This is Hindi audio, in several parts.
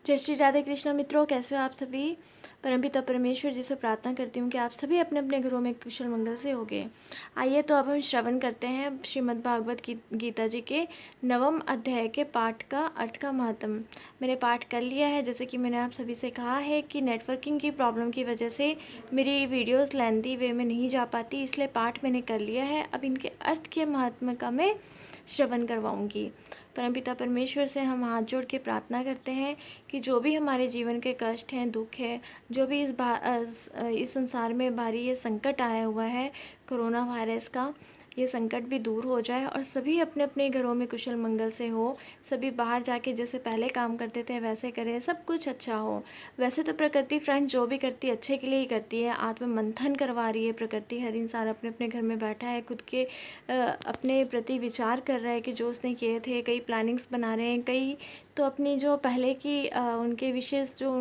जय श्री राधे कृष्ण मित्रों, कैसे हो आप सभी। परमपिता परमेश्वर जी से प्रार्थना करती हूँ कि आप सभी अपने अपने घरों में कुशल मंगल से होंगे। आइए तो अब हम श्रवण करते हैं श्रीमद् भागवत गीता जी के 9वें अध्याय के पाठ का अर्थ का महत्व। मैंने पाठ कर लिया है। जैसे कि मैंने आप सभी से कहा है कि नेटवर्किंग की प्रॉब्लम की वजह से मेरी वीडियोज़ लेंथी वे में नहीं जा पाती, इसलिए पाठ मैंने कर लिया है। अब इनके अर्थ के महत्व का मैं श्रवण करवाऊँगी। परमपिता परमेश्वर से हम हाथ जोड़ के प्रार्थना करते हैं कि जो भी हमारे जीवन के कष्ट हैं, दुख है, जो भी इस संसार में भारी ये संकट आया हुआ है कोरोना वायरस का, ये संकट भी दूर हो जाए और सभी अपने अपने घरों में कुशल मंगल से हो। सभी बाहर जाके जैसे पहले काम करते थे वैसे करें, सब कुछ अच्छा हो। वैसे तो प्रकृति फ्रेंड जो भी करती है अच्छे के लिए ही करती है। आत्म मंथन करवा रही है प्रकृति। हर इंसान अपने अपने घर में बैठा है, खुद के अपने प्रति विचार कर रहा है कि जो उसने किए थे। कई प्लानिंग्स बना रहे हैं, कई तो अपनी जो पहले की उनके विशेष जो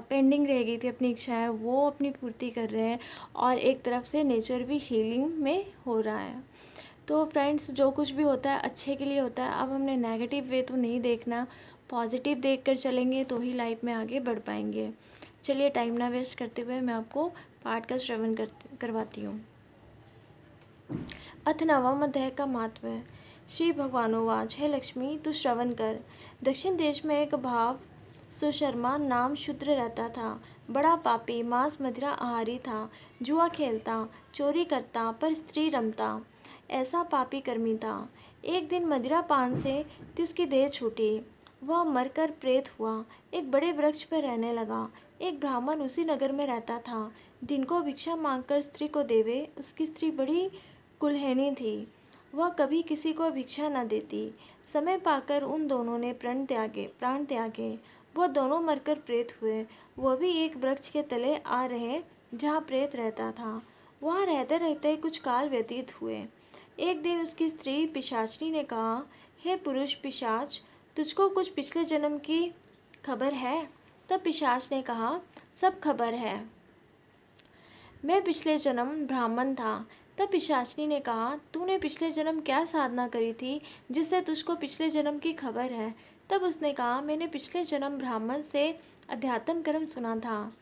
पेंडिंग रह गई थी अपनी इच्छाएं, वो अपनी पूर्ति कर रहे हैं। और एक तरफ से नेचर भी हीलिंग में हो रहा है। तो फ्रेंड्स, जो कुछ भी होता है अच्छे के लिए होता है। अब हमने नेगेटिव वे तो नहीं देखना, पॉजिटिव देख कर चलेंगे तो ही लाइफ में आगे बढ़ पाएंगे। चलिए टाइम ना वेस्ट करते हुए मैं आपको पाठ का श्रवण करवाती हूँ। अथ 9वां अध्याय का महत्व। श्री भगवानोवाच, हे लक्ष्मी, तू श्रवण कर। दक्षिण देश में एक भाव सुशर्मा नाम शूद्र रहता था। बड़ा पापी, मांस मदिरा आहारी था। जुआ खेलता, चोरी करता, पर स्त्री रमता, ऐसा पापी कर्मी था। एक दिन मदिरा पान से तिसकी देह छूटी। वह मरकर प्रेत हुआ। एक बड़े वृक्ष पर रहने लगा। एक ब्राह्मण उसी नगर में रहता था। दिन को भिक्षा मांगकर स्त्री को देवे। उसकी स्त्री बड़ी कुलहेनी थी। वह कभी किसी को भिक्षा न देती। समय पाकर उन दोनों ने प्राण त्यागे। वह दोनों मरकर प्रेत हुए। वह भी एक वृक्ष के तले आ रहे जहाँ प्रेत रहता था। वहाँ रहते रहते कुछ काल व्यतीत हुए। एक दिन उसकी स्त्री पिशाचनी ने कहा, हे पुरुष पिशाच, तुझको कुछ पिछले जन्म की खबर है? तब पिशाच ने कहा, सब खबर है। मैं पिछले जन्म ब्राह्मण था। तब पिशाचनी ने कहा, तूने पिछले जन्म क्या साधना करी थी जिससे तुझको पिछले जन्म की खबर है? तब उसने कहा, मैंने पिछले जन्म ब्राह्मण से अध्यात्म कर्म सुना था।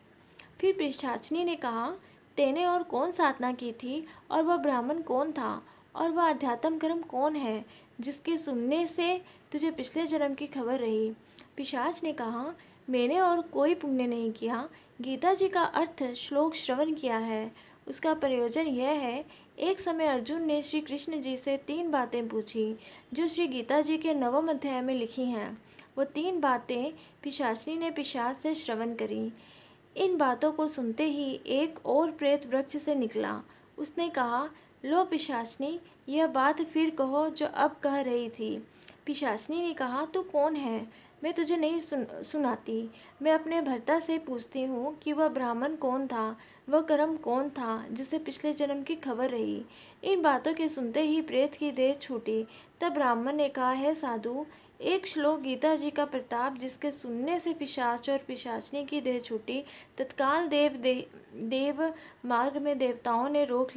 फिर पिशाचनी ने कहा, तेने और कौन साधना की थी, और वह ब्राह्मण कौन था, और वह अध्यात्म कर्म कौन है जिसके सुनने से तुझे पिछले जन्म की खबर रही? पिशाच ने कहा, मैंने और कोई पुण्य नहीं किया। गीता जी का अर्थ श्लोक श्रवण किया है। उसका प्रयोजन यह है, एक समय अर्जुन ने श्री कृष्ण जी से 3 बातें पूछी जो श्री गीता जी के 9वें अध्याय में लिखी हैं। वो 3 बातें पिशाचनी ने पिशाच से श्रवण करी। इन बातों को सुनते ही एक और प्रेत वृक्ष से निकला। उसने कहा, लो पिशाचनी, यह बात फिर कहो जो अब कह रही थी। पिशाचनी ने कहा, तू कौन है? मैं तुझे नहीं सुनाती। मैं अपने भर्ता से पूछती हूँ कि वह ब्राह्मण कौन था, वह कर्म कौन था जिसे पिछले जन्म की खबर रही। इन बातों के सुनते ही प्रेत की देह छूटी। तब ब्राह्मण ने कहा, है साधु, एक श्लोक गीता जी का प्रताप जिसके सुनने से पिशाच और पिशाचनी की देह छूटी। तत्काल देव मार्ग में देवताओं ने रोक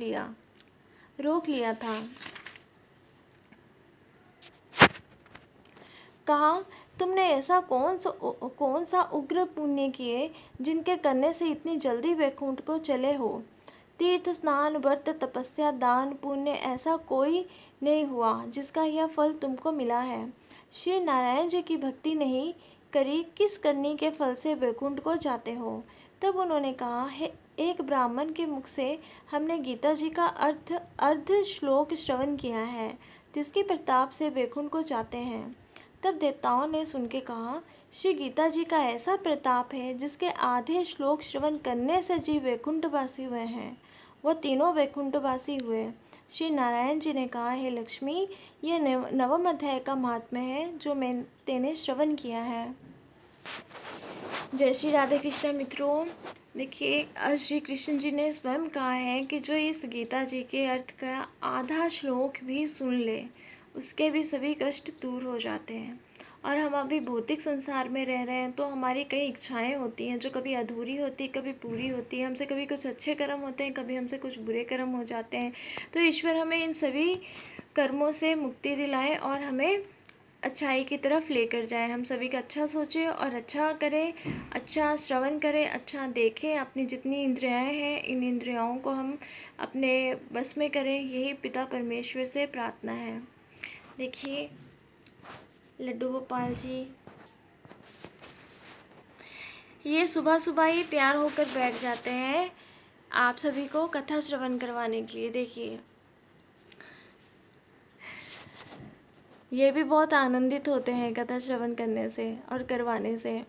लिया था। कहा, तुमने ऐसा कौन सा उग्र पुण्य किए जिनके करने से इतनी जल्दी वैकुंठ को चले हो? तीर्थ, स्नान, व्रत, तपस्या, दान, पुण्य, ऐसा कोई नहीं हुआ जिसका यह फल तुमको मिला है। श्री नारायण जी की भक्ति नहीं करी, किस करनी के फल से वैकुंठ को जाते हो? तब उन्होंने कहा, है एक ब्राह्मण के मुख से हमने गीता जी का अर्ध श्लोक श्रवण किया है, जिसके प्रताप से वैकुंठ को जाते हैं। तब देवताओं ने सुन के कहा, श्री गीता जी का ऐसा प्रताप है जिसके आधे श्लोक श्रवण करने से जीव वैकुंठवासी हुए हैं। वह तीनों वैकुंठवासी हुए। श्री नारायण जी ने कहा, हे लक्ष्मी, यह 9वें अध्याय का महात्म्य है जो तेने श्रवण किया है। जय श्री राधे कृष्ण मित्रों, देखिए आज श्री कृष्ण जी ने स्वयं कहा है कि जो इस गीता जी के अर्थ का आधा श्लोक भी सुन ले, उसके भी सभी कष्ट दूर हो जाते हैं। और हम अभी भौतिक संसार में रह रहे हैं तो हमारी कई इच्छाएं होती हैं जो कभी अधूरी होती, कभी पूरी होती है। हमसे कभी कुछ अच्छे कर्म होते हैं, कभी हमसे कुछ बुरे कर्म हो जाते हैं। तो ईश्वर हमें इन सभी कर्मों से मुक्ति दिलाए और हमें अच्छाई की तरफ लेकर जाए। हम सभी का अच्छा सोचें और अच्छा करें, अच्छा श्रवण करें, अच्छा देखें। अपनी जितनी इंद्रियाएं हैं, इन इंद्रियों को हम अपने बस में करें, यही पिता परमेश्वर से प्रार्थना है। देखिए लड्डू गोपाल जी, ये सुबह सुबह ही तैयार होकर बैठ जाते हैं आप सभी को कथा श्रवण करवाने के लिए। देखिए ये भी बहुत आनंदित होते हैं कथा श्रवण करने से और करवाने से।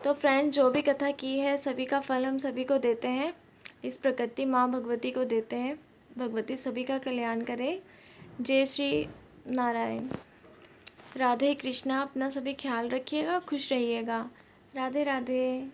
तो फ्रेंड्स, जो भी कथा की है सभी का फल हम सभी को देते हैं, इस प्रकृति माँ भगवती को देते हैं। भगवती सभी का कल्याण करे। जय श्री नारायण। राधे कृष्णा। अपना सभी ख्याल रखिएगा, खुश रहिएगा। राधे राधे।